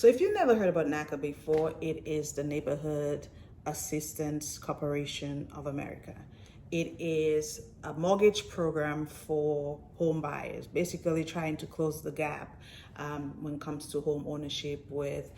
So if you've never heard about NACA before, it is the Neighborhood Assistance Corporation of America. It is a mortgage program for home buyers, basically trying to close the gap when it comes to home ownership with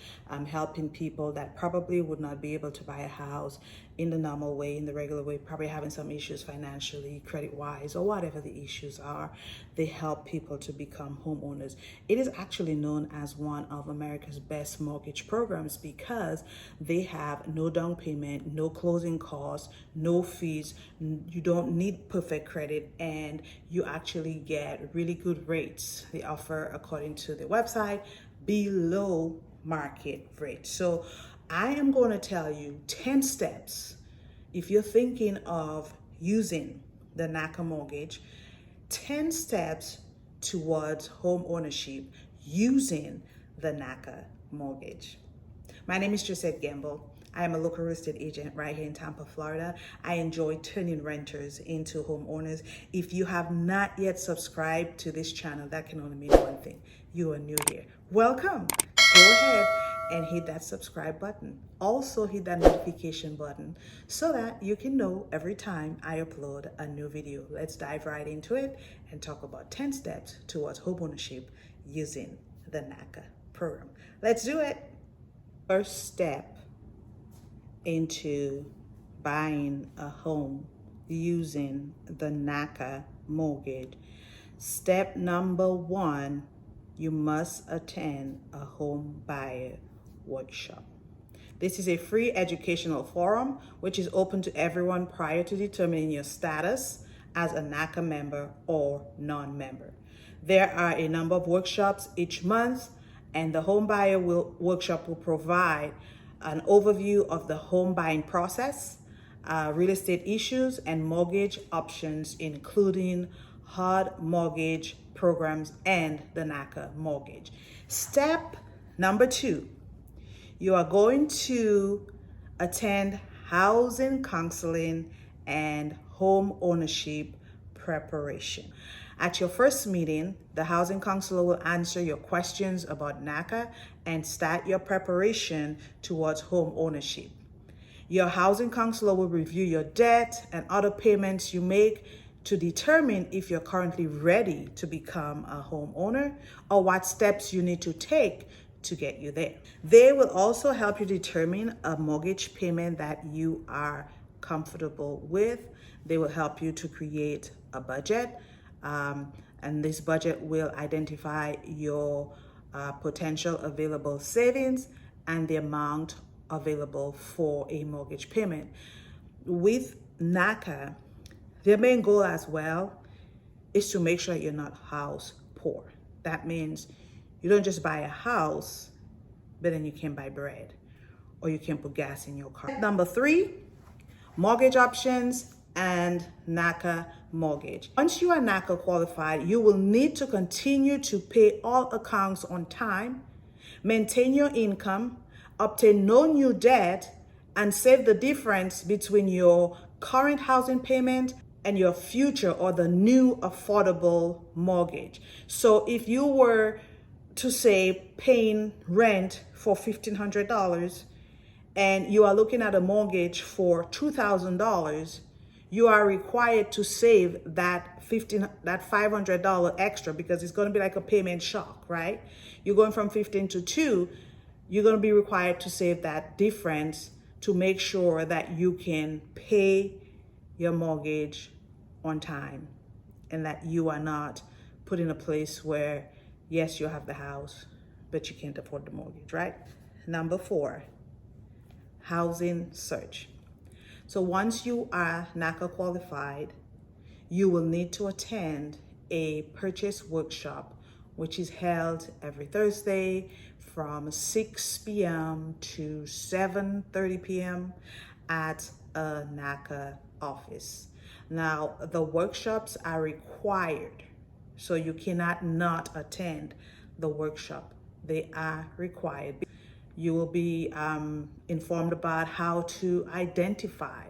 helping people that probably would not be able to buy a house in the normal way, in the regular way, probably having some issues financially, credit-wise, or whatever the issues are. They help people to become homeowners. It is actually known as one of America's best mortgage programs because they have no down payment, no closing costs, no fees. You don't need perfect credit, and you actually get really good rates. They offer, according to the website, below market rate. So I am going to tell you 10 steps if you're thinking of using the NACA mortgage, 10 steps towards home ownership using the NACA mortgage. My name is Josett. I am a local real estate agent right here in Tampa, Florida. I enjoy turning renters into homeowners. If you have not yet subscribed to this channel, that can only mean one thing. You are new here. Welcome. Go ahead and hit that subscribe button. Also hit that notification button so that you can know every time I upload a new video. Let's dive right into it and talk about 10 steps towards homeownership using the NACA program. Let's do it. First step into buying a home using the NACA mortgage. Step number 1, you must attend a home buyer workshop. This is a free educational forum which is open to everyone prior to determining your status as a NACA member or non-member. There are a number of workshops each month, and the home buyer workshop will provide an overview of the home buying process, real estate issues, and mortgage options, including hard mortgage programs and the NACA mortgage. Step number 2, you are going to attend housing counseling and home ownership preparation. At your first meeting, the housing counselor will answer your questions about NACA and start your preparation towards home ownership. Your housing counselor will review your debt and other payments you make to determine if you're currently ready to become a homeowner or what steps you need to take to get you there. They will also help you determine a mortgage payment that you are comfortable with. They will help you to create a budget, and this budget will identify your potential available savings and the amount available for a mortgage payment. With NACA, their main goal as well is to make sure you're not house poor. That means you don't just buy a house, but then you can't buy bread or you can't put gas in your car. Number 3, mortgage options and NACA mortgage. Once you are NACA qualified, you will need to continue to pay all accounts on time, maintain your income, obtain no new debt, and save the difference between your current housing payment and your future or the new affordable mortgage. So if you were to say paying rent for $1,500 and you are looking at a mortgage for $2,000, you are required to save that $500 extra, because it's going to be like a payment shock, right? You're going from 15 to 2, you're going to be required to save that difference to make sure that you can pay your mortgage on time and that you are not put in a place where, yes, you have the house, but you can't afford the mortgage, right? Number 4, housing search. So once you are NACA qualified, you will need to attend a purchase workshop, which is held every Thursday from 6 p.m. to 7:30 p.m. at a NACA office. Now, the workshops are required, so you cannot not attend the workshop. They are required. You will be informed about how to identify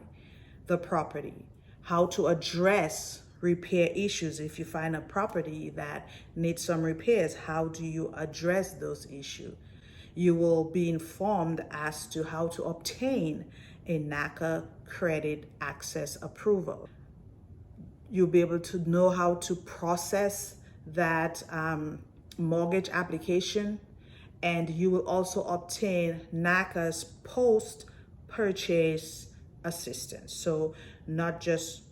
the property, how to address repair issues. If you find a property that needs some repairs, how do you address those issues? You will be informed as to how to obtain a NACA credit access approval. You'll be able to know how to process that mortgage application, and you will also obtain NACA's post-purchase assistance. So not just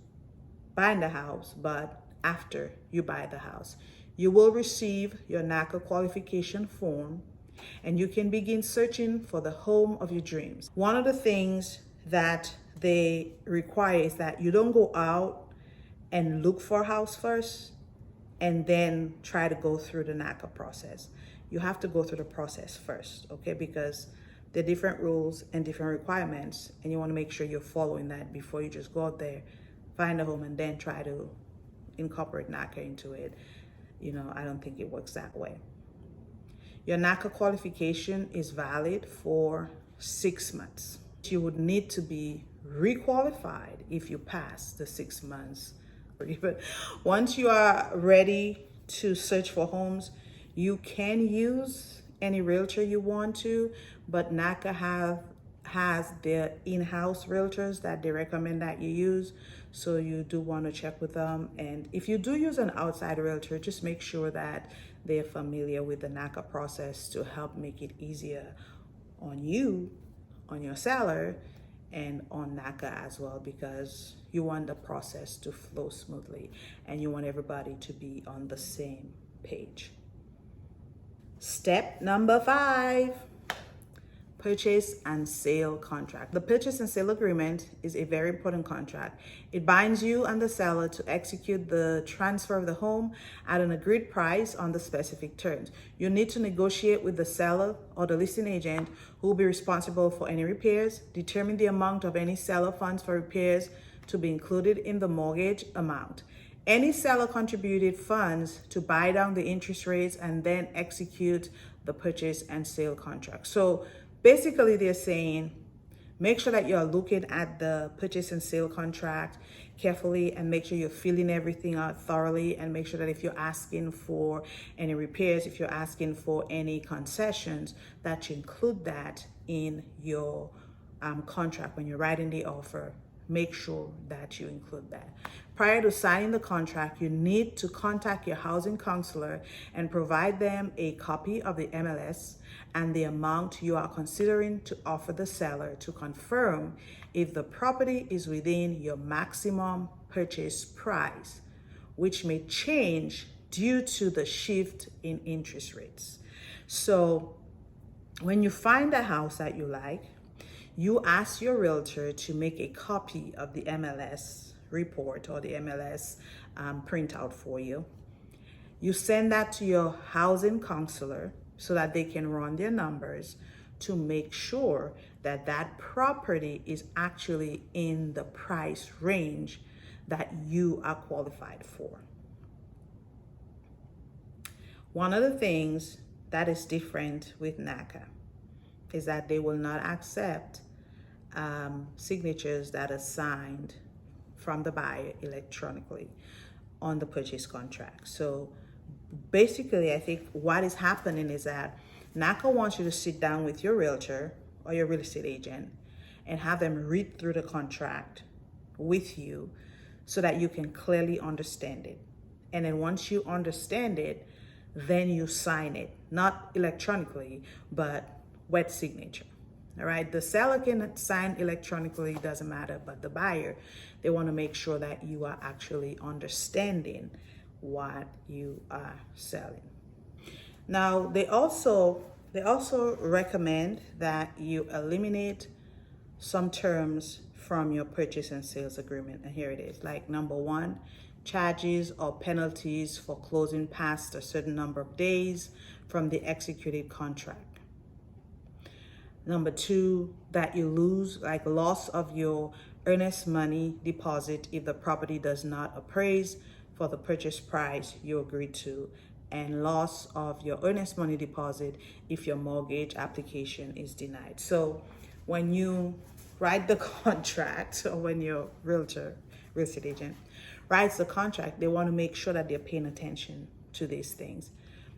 buying the house, but after you buy the house. You will receive your NACA qualification form, and you can begin searching for the home of your dreams. One of the things that they require is that you don't go out and look for a house first and then try to go through the NACA process. You have to go through the process first, okay? Because there are different rules and different requirements, and you want to make sure you're following that before you just go out there, find a home, and then try to incorporate NACA into it. You know, I don't think it works that way. Your NACA qualification is valid for 6 months. You would need to be requalified if you pass the 6 months. But once you are ready to search for homes, you can use any realtor you want to, but NACA has their in-house realtors that they recommend that you use. So you do want to check with them. And if you do use an outside realtor, just make sure that they're familiar with the NACA process to help make it easier on you, on your seller, and on NACA as well, because you want the process to flow smoothly and you want everybody to be on the same page. Step number 5, purchase and sale contract. The purchase and sale agreement is a very important contract. It binds you and the seller to execute the transfer of the home at an agreed price on the specific terms. You need to negotiate with the seller or the listing agent who will be responsible for any repairs, determine the amount of any seller funds for repairs to be included in the mortgage amount, any seller contributed funds to buy down the interest rates, and then execute the purchase and sale contract. So basically, they're saying, make sure that you're looking at the purchase and sale contract carefully and make sure you're filling everything out thoroughly, and make sure that if you're asking for any repairs, if you're asking for any concessions, that you include that in your contract. When you're writing the offer, make sure that you include that. Prior to signing the contract, you need to contact your housing counselor and provide them a copy of the MLS and the amount you are considering to offer the seller to confirm if the property is within your maximum purchase price, which may change due to the shift in interest rates. So when you find a house that you like, you ask your realtor to make a copy of the MLS report or the MLS printout for you. You send that to your housing counselor so that they can run their numbers to make sure that that property is actually in the price range that you are qualified for. One of the things that is different with NACA is that they will not accept signatures that are signed from the buyer electronically on the purchase contract. So basically, I think what is happening is that NACA wants you to sit down with your realtor or your real estate agent and have them read through the contract with you so that you can clearly understand it. And then once you understand it, then you sign it, not electronically, but wet signature. All right, the seller can sign electronically, doesn't matter, but the buyer, they want to make sure that you are actually understanding what you are selling. Now, they also recommend that you eliminate some terms from your purchase and sales agreement. And here it is, like number 1, charges or penalties for closing past a certain number of days from the executed contract. Number 2, that you lose, like loss of your earnest money deposit if the property does not appraise for the purchase price you agreed to, and loss of your earnest money deposit if your mortgage application is denied. So when you write the contract, or when your real estate agent writes the contract, they want to make sure that they're paying attention to these things.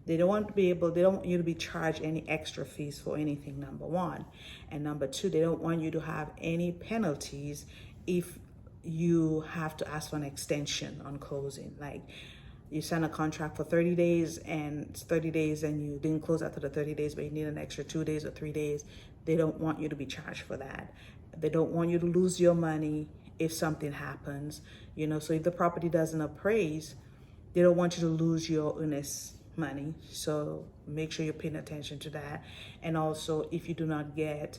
They don't want you to be charged any extra fees for anything, number one. And number two, they don't want you to have any penalties if you have to ask for an extension on closing. Like, you sign a contract for 30 days and it's 30 days and you didn't close after the 30 days, but you need an extra 2 days or 3 days. They don't want you to be charged for that. They don't want you to lose your money if something happens, so if the property doesn't appraise, they don't want you to lose your earnest money. So make sure you're paying attention to that. And also, if you do not get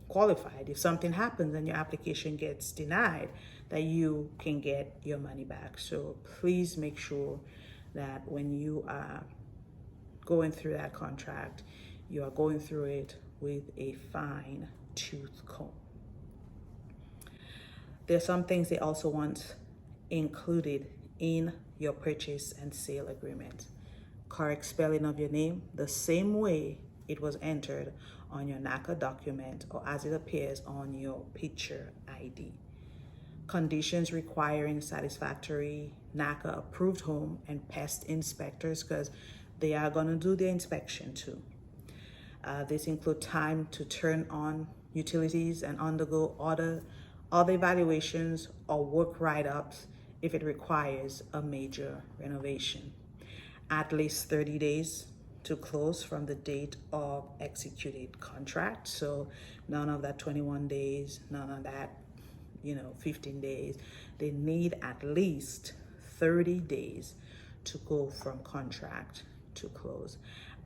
qualified, if something happens and your application gets denied, that you can get your money back. So please make sure that when you are going through that contract, you are going through it with a fine-tooth comb. There's some things they also want included in your purchase and sale agreement. Correct spelling of your name the same way it was entered on your NACA document or as it appears on your picture ID. Conditions requiring satisfactory NACA approved home and pest inspectors, because they are going to do the inspection too. This include time to turn on utilities and undergo other evaluations or work write-ups if it requires a major renovation. At least 30 days to close from the date of executed contract. So none of that 21 days, none of that 15 days. They need at least 30 days to go from contract to close.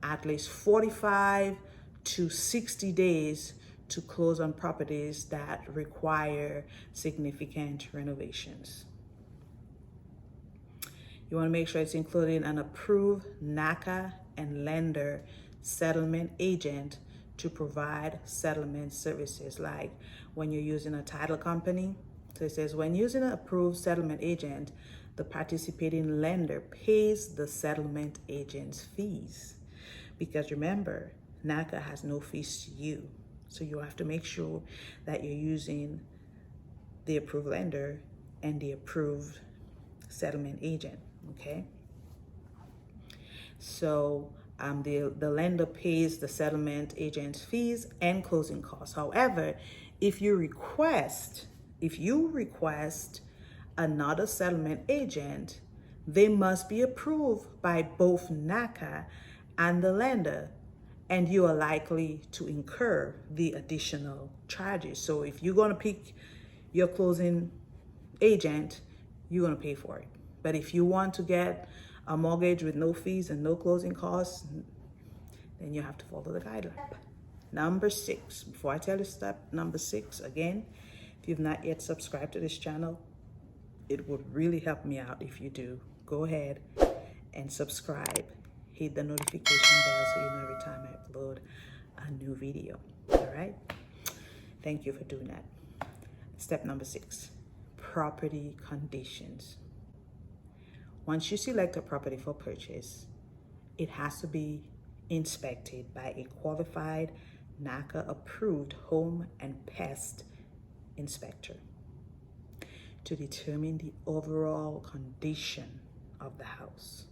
At least 45 to 60 days to close on properties that require significant renovations. You want to make sure it's including an approved NACA and lender settlement agent to provide settlement services, like when you're using a title company. So it says, when using an approved settlement agent, the participating lender pays the settlement agent's fees. Because remember, NACA has no fees to you. So you have to make sure that you're using the approved lender and the approved settlement agent, okay? So the lender pays the settlement agent's fees and closing costs. However, if you request another settlement agent, they must be approved by both NACA and the lender, and you are likely to incur the additional charges. So if you're going to pick your closing agent, you're going to pay for it. But if you want to get a mortgage with no fees and no closing costs, then you have to follow the guideline. Number 6, before I tell you step number 6, again, if you've not yet subscribed to this channel, it would really help me out if you do. Go ahead and subscribe. Hit the notification bell so you know every time I upload a new video. All right? Thank you for doing that. Step number 6, property conditions. Once you select a property for purchase, it has to be inspected by a qualified NACA approved home and pest inspector to determine the overall condition of the house.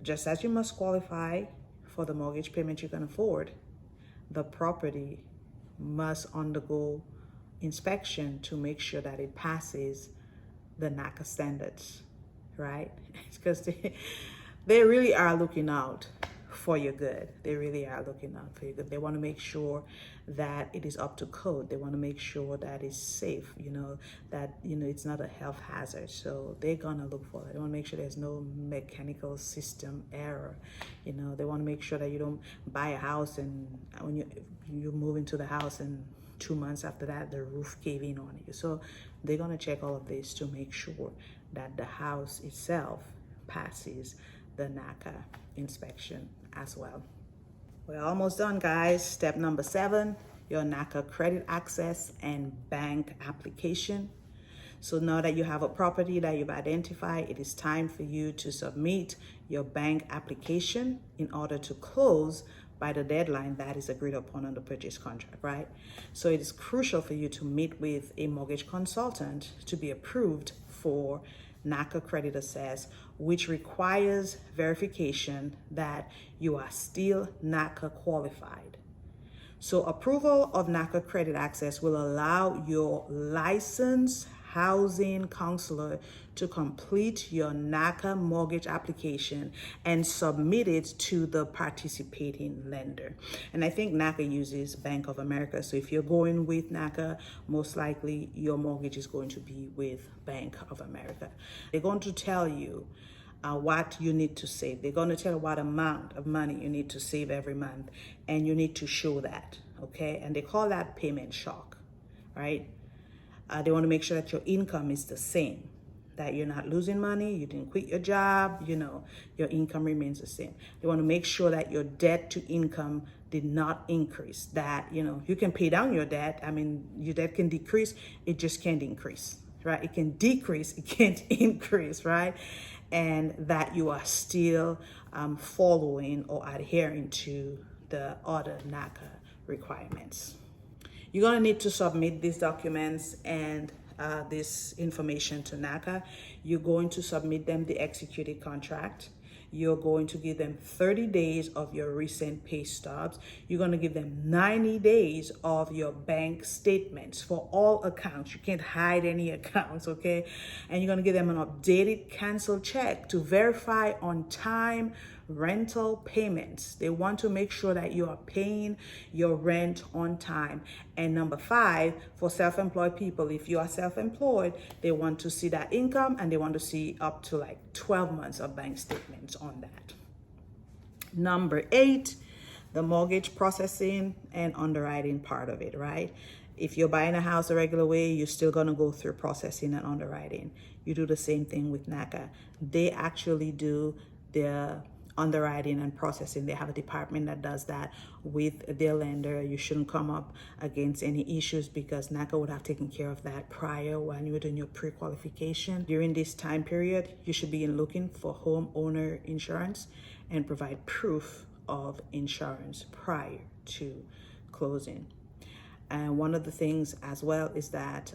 Just as you must qualify for the mortgage payment you can afford, the property must undergo inspection to make sure that it passes the NACA standards, right? Because they really are looking out for your good. They really are looking out for your good. They want to make sure that it is up to code. They want to make sure that it's safe, that, it's not a health hazard. So they're going to look for it. They want to make sure there's no mechanical system error. They want to make sure that you don't buy a house and when you move into the house and 2 months after that, the roof cave in on you. So they're going to check all of this to make sure that the house itself passes the NACA inspection as well. We're almost done, guys. Step number 7, your NACA credit access and bank application. So now that you have a property that you've identified, it is time for you to submit your bank application in order to close by the deadline that is agreed upon on the purchase contract, right? So it is crucial for you to meet with a mortgage consultant to be approved for NACA Credit Assess, which requires verification that you are still NACA qualified. So approval of NACA Credit Access will allow your licensed housing counselor to complete your NACA mortgage application and submit it to the participating lender. And I think NACA uses Bank of America. So if you're going with NACA, most likely your mortgage is going to be with Bank of America. They're going to tell you what you need to save. They're going to tell you what amount of money you need to save every month, and you need to show that, okay? And they call that payment shock, right? They want to make sure that your income is the same, that you're not losing money, you didn't quit your job, your income remains the same. They want to make sure that your debt to income did not increase, that, you can pay down your debt. I mean, your debt can decrease, it just can't increase, right? It can decrease, it can't increase, right? And that you are still following or adhering to the other NACA requirements. You're going to need to submit these documents and this information to NACA. You're going to submit them the executed contract. You're going to give them 30 days of your recent pay stubs. You're going to give them 90 days of your bank statements for all accounts. You can't hide any accounts, okay? And you're going to give them an updated cancel check to verify on time rental payments. They want to make sure that you are paying your rent on time. And number 5, for self-employed people, if you are self-employed, they want to see that income, and they want to see up to like 12 months of bank statements on that. Number 8, the mortgage processing and underwriting part of it, right? If you're buying a house a regular way, you're still going to go through processing and underwriting. You do the same thing with NACA. They actually do the underwriting and processing. They have a department that does that with their lender. You shouldn't come up against any issues because NACA would have taken care of that prior when you were doing your pre-qualification. During this time period, you should be looking for homeowner insurance and provide proof of insurance prior to closing. And one of the things as well is that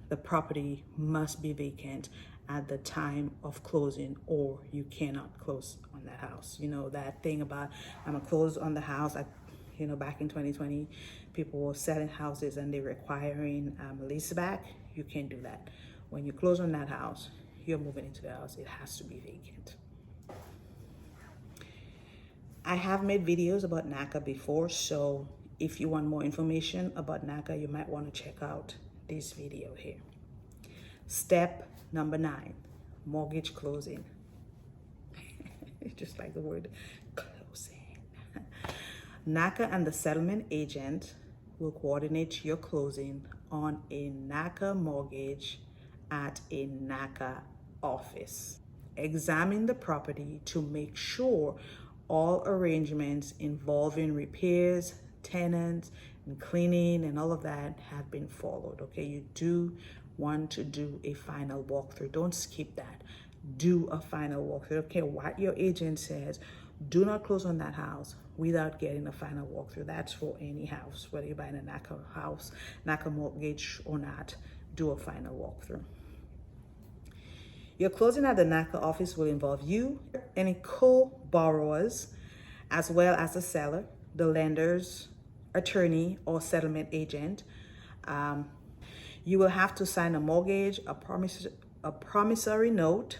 the property must be vacant at the time of closing, or you cannot close on that house. That thing about I'm gonna close on the house. Back in 2020, people were selling houses and they're requiring lease back. You can't do that. When you close on that house, you're moving into the house. It has to be vacant. I have made videos about NACA before, so if you want more information about NACA, you might want to check out this video here. Step number 9, mortgage closing. Just like the word closing. NACA and the settlement agent will coordinate your closing on a NACA mortgage at a NACA office. Examine the property to make sure all arrangements involving repairs, tenants, and cleaning and all of that have been followed, okay? You do want to do a final walkthrough. Don't skip that. Do a final walkthrough. Okay, what your agent says, do not close on that house without getting a final walkthrough. That's for any house, whether you're buying a NACA house, NACA mortgage or not, do a final walkthrough. Your closing at the NACA office will involve you, any co-borrowers, as well as the seller, the lender's attorney or settlement agent. You will have to sign a mortgage, a promissory note,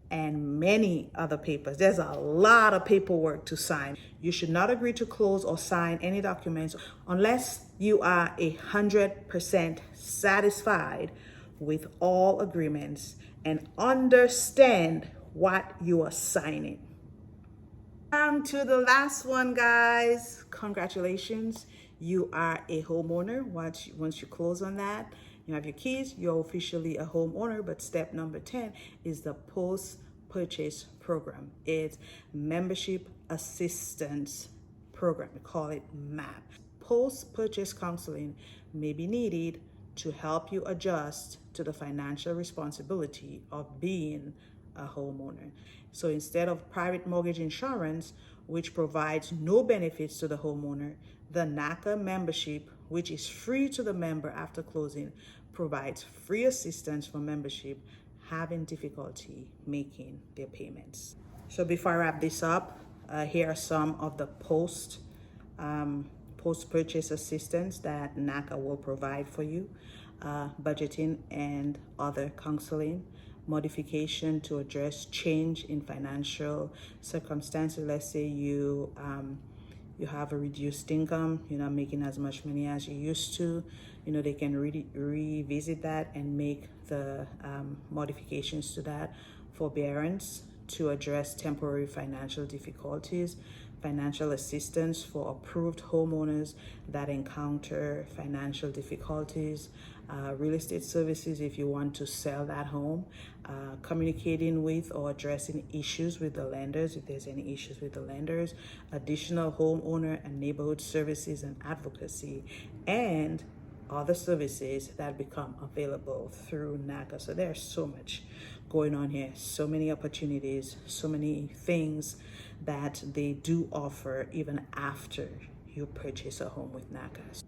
and many other papers. There's a lot of paperwork to sign. You should not agree to close or sign any documents unless you are 100% satisfied with all agreements and understand what you are signing. To the last one, guys. Congratulations. You are a homeowner. Once you close on that, you have your keys, you're officially a homeowner. But step number 10 is the post-purchase program. It's membership assistance program. We call it MAP. Post-purchase counseling may be needed to help you adjust to the financial responsibility of being a homeowner. So instead of private mortgage insurance, which provides no benefits to the homeowner, the NACA membership, which is free to the member after closing, provides free assistance for membership, having difficulty making their payments. So before I wrap this up, here are some of the post-purchase assistance that NACA will provide for you. Budgeting and other counseling, modification to address change in financial circumstances. Let's say you have a reduced income, you're not making as much money as you used to. They can revisit that and make the modifications to that. Forbearance to address temporary financial difficulties, financial assistance for approved homeowners that encounter financial difficulties, real estate services if you want to sell that home, communicating with or addressing issues with the lenders if there's any issues with the lenders, additional homeowner and neighborhood services and advocacy, and other services that become available through NACA. So there's so much going on here, so many opportunities, so many things that they do offer even after you purchase a home with NACA.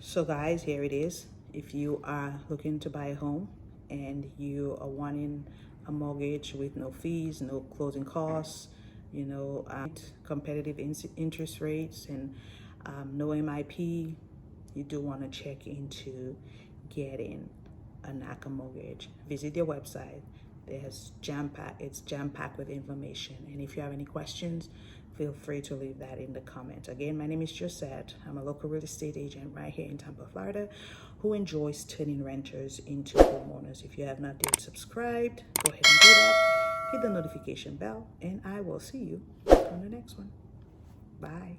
So guys, here it is. If you are looking to buy a home and you are wanting a mortgage with no fees, no closing costs, competitive interest rates, and no MIP, you do want to check into getting a NACA mortgage. Visit their website. It's jam-packed with information. And if you have any questions, feel free to leave that in the comments. Again, my name is Josett. I'm a local real estate agent right here in Tampa, Florida, who enjoys turning renters into homeowners. If you have not yet subscribed, go ahead and do that. Hit the notification bell, and I will see you on the next one. Bye.